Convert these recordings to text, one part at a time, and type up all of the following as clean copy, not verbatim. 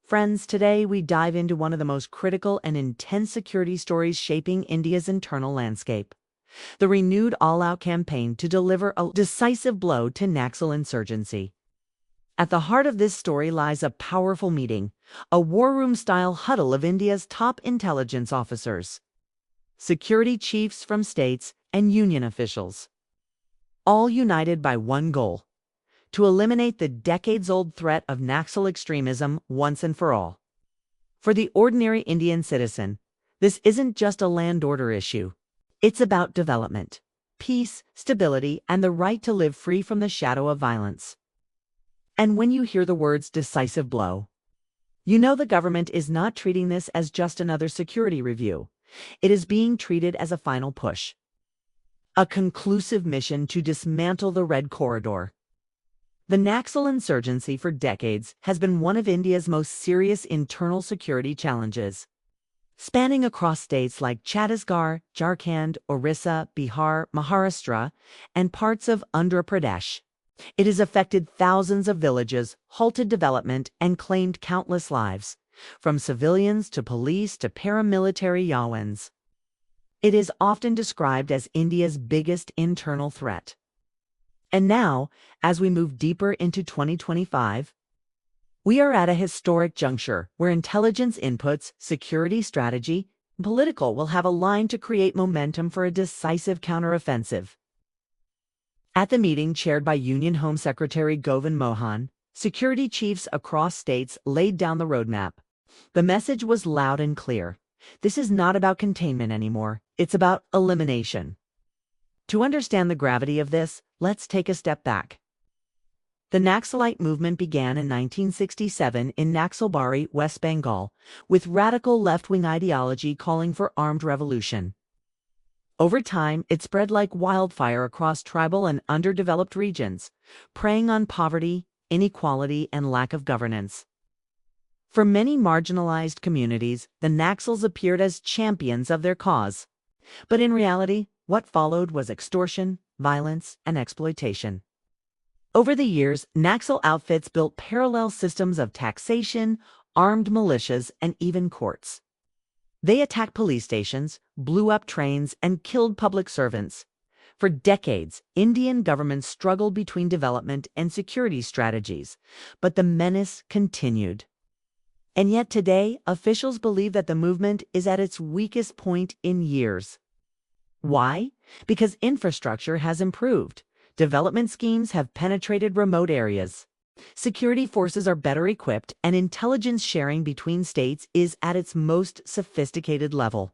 Friends, today we dive into one of the most critical and intense security stories shaping India's internal landscape: the renewed all-out campaign to deliver a decisive blow to Naxal insurgency. At the heart of this story lies a powerful meeting, a war room-style huddle of India's top intelligence officers, security chiefs from states, and union officials, all united by one goal: to eliminate the decades-old threat of Naxal extremism once and for all. For the ordinary Indian citizen, this isn't just a land order issue. It's about development, peace, stability, and the right to live free from the shadow of violence. And when you hear the words decisive blow, you know the government is not treating this as just another security review. It is being treated as a final push, a conclusive mission to dismantle the Red Corridor. The Naxal insurgency for decades has been one of India's most serious internal security challenges. Spanning across states like Chhattisgarh, Jharkhand, Odisha, Bihar, Maharashtra, and parts of Andhra Pradesh, it has affected thousands of villages, halted development, and claimed countless lives, from civilians to police to paramilitary Yawans. It is often described as India's biggest internal threat. And now, as we move deeper into 2025, we are at a historic juncture where intelligence inputs, security strategy, and political will have aligned to create momentum for a decisive counteroffensive. At the meeting chaired by Union Home Secretary Govind Mohan, security chiefs across states laid down the roadmap. The message was loud and clear. This is not about containment anymore. It's about elimination. To understand the gravity of this, let's take a step back. The Naxalite movement began in 1967 in Naxalbari, West Bengal, with radical left-wing ideology calling for armed revolution. Over time, it spread like wildfire across tribal and underdeveloped regions, preying on poverty, inequality, and lack of governance. For many marginalized communities, the Naxals appeared as champions of their cause. But in reality, what followed was extortion, violence, and exploitation. Over the years, Naxal outfits built parallel systems of taxation, armed militias, and even courts. They attacked police stations, blew up trains, and killed public servants. For decades, Indian governments struggled between development and security strategies, but the menace continued. And yet today, officials believe that the movement is at its weakest point in years. Why? Because infrastructure has improved. Development schemes have penetrated remote areas. Security forces are better equipped, and intelligence sharing between states is at its most sophisticated level.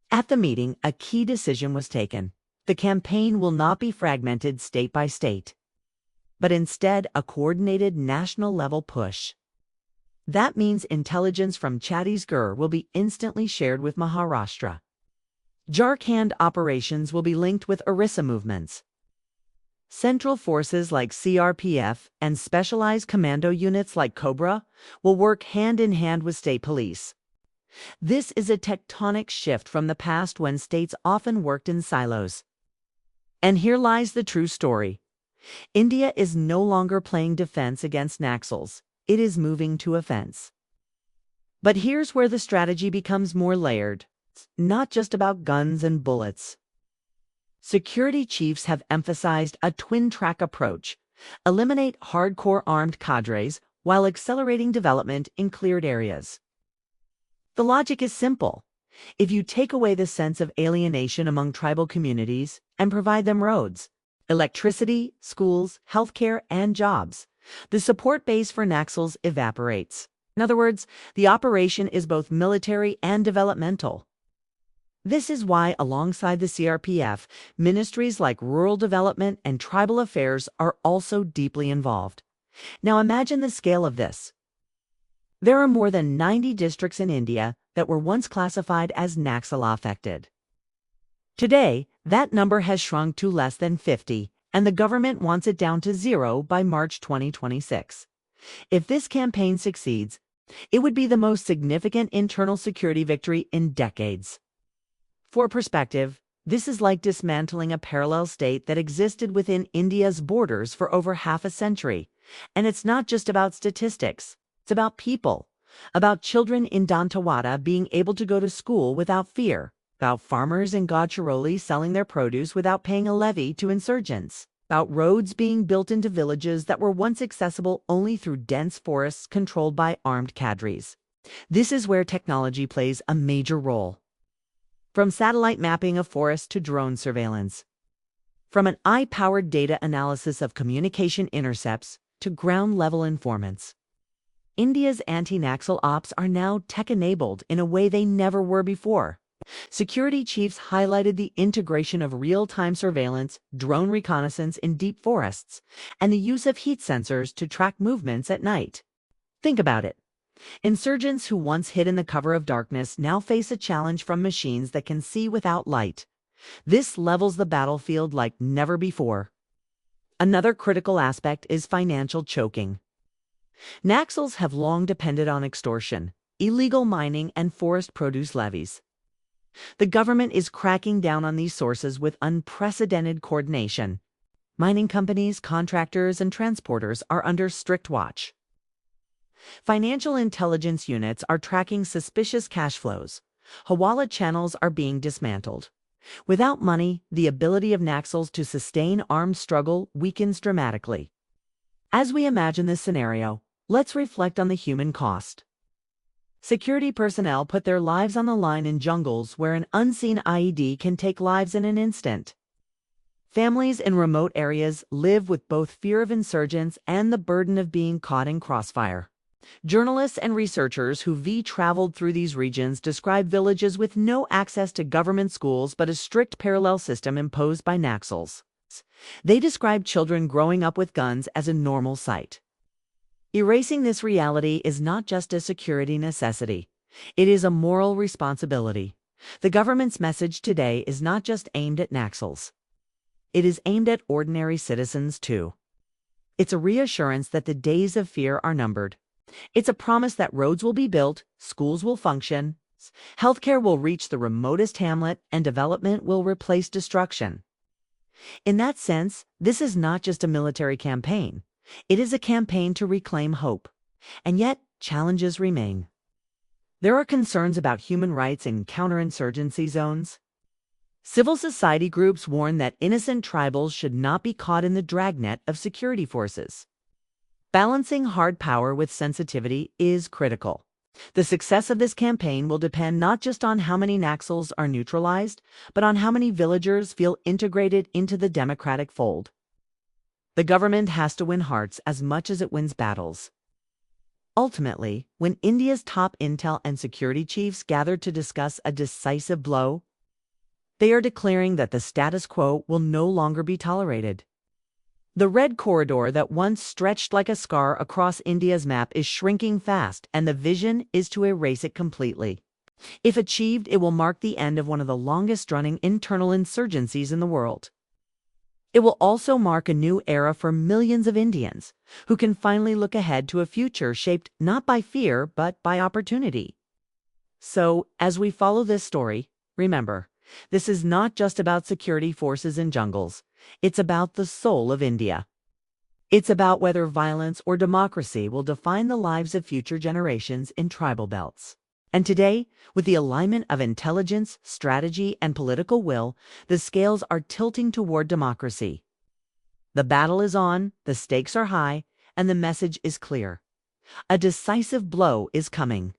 At the meeting, a key decision was taken. The campaign will not be fragmented state by state, but instead a coordinated national-level push. That means intelligence from Chhattisgarh will be instantly shared with Maharashtra. Jharkhand operations will be linked with Odisha movements. Central forces like CRPF and specialized commando units like Cobra will work hand in hand with state police. This is a tectonic shift from the past when states often worked in silos. And here lies the true story. India is no longer playing defense against Naxals. It is moving to offense. But here's where the strategy becomes more layered. It's not just about guns and bullets. Security chiefs have emphasized a twin-track approach: eliminate hardcore armed cadres while accelerating development in cleared areas. The logic is simple. If you take away the sense of alienation among tribal communities and provide them roads, electricity, schools, healthcare, and jobs, the support base for Naxals evaporates. In other words, the operation is both military and developmental. This is why, alongside the CRPF, ministries like Rural Development and Tribal Affairs are also deeply involved. Now imagine the scale of this. There are more than 90 districts in India that were once classified as Naxal affected. Today, that number has shrunk to less than 50, and the government wants it down to 0 by March 2026. If this campaign succeeds, it would be the most significant internal security victory in decades. For perspective, this is like dismantling a parallel state that existed within India's borders for over half a century. And it's not just about statistics. It's about people, about children in Dantewada being able to go to school without fear, about farmers in Gadchiroli selling their produce without paying a levy to insurgents, about roads being built into villages that were once accessible only through dense forests controlled by armed cadres. This is where technology plays a major role. From satellite mapping of forests to drone surveillance, from an AI-powered data analysis of communication intercepts to ground-level informants, India's anti-Naxal ops are now tech-enabled in a way they never were before. Security chiefs highlighted the integration of real-time surveillance, drone reconnaissance in deep forests, and the use of heat sensors to track movements at night. Think about it. Insurgents who once hid in the cover of darkness now face a challenge from machines that can see without light. This levels the battlefield like never before. Another critical aspect is financial choking. Naxals have long depended on extortion, illegal mining, and forest produce levies. The government is cracking down on these sources with unprecedented coordination. Mining companies, contractors, and transporters are under strict watch. Financial intelligence units are tracking suspicious cash flows. Hawala channels are being dismantled. Without money, the ability of Naxals to sustain armed struggle weakens dramatically. As we imagine this scenario, let's reflect on the human cost. Security personnel put their lives on the line in jungles where an unseen IED can take lives in an instant. Families in remote areas live with both fear of insurgents and the burden of being caught in crossfire. Journalists and researchers who traveled through these regions describe villages with no access to government schools but a strict parallel system imposed by Naxals. They describe children growing up with guns as a normal sight. Erasing this reality is not just a security necessity. It is a moral responsibility. The government's message today is not just aimed at Naxals. It is aimed at ordinary citizens too. It's a reassurance that the days of fear are numbered. It's a promise that roads will be built, schools will function, healthcare will reach the remotest hamlet, and development will replace destruction. In that sense, this is not just a military campaign. It is a campaign to reclaim hope. And yet, challenges remain. There are concerns about human rights in counter-insurgency zones. Civil society groups warn that innocent tribals should not be caught in the dragnet of security forces. Balancing hard power with sensitivity is critical. The success of this campaign will depend not just on how many Naxals are neutralized, but on how many villagers feel integrated into the democratic fold. The government has to win hearts as much as it wins battles. Ultimately, when India's top intel and security chiefs gather to discuss a decisive blow, they are declaring that the status quo will no longer be tolerated. The red corridor that once stretched like a scar across India's map is shrinking fast, and the vision is to erase it completely. If achieved, it will mark the end of one of the longest-running internal insurgencies in the world. It will also mark a new era for millions of Indians, who can finally look ahead to a future shaped not by fear, but by opportunity. So, as we follow this story, remember, this is not just about security forces in jungles. It's about the soul of India. It's about whether violence or democracy will define the lives of future generations in tribal belts. And today, with the alignment of intelligence, strategy, and political will, the scales are tilting toward democracy. The battle is on, the stakes are high, and the message is clear. A decisive blow is coming.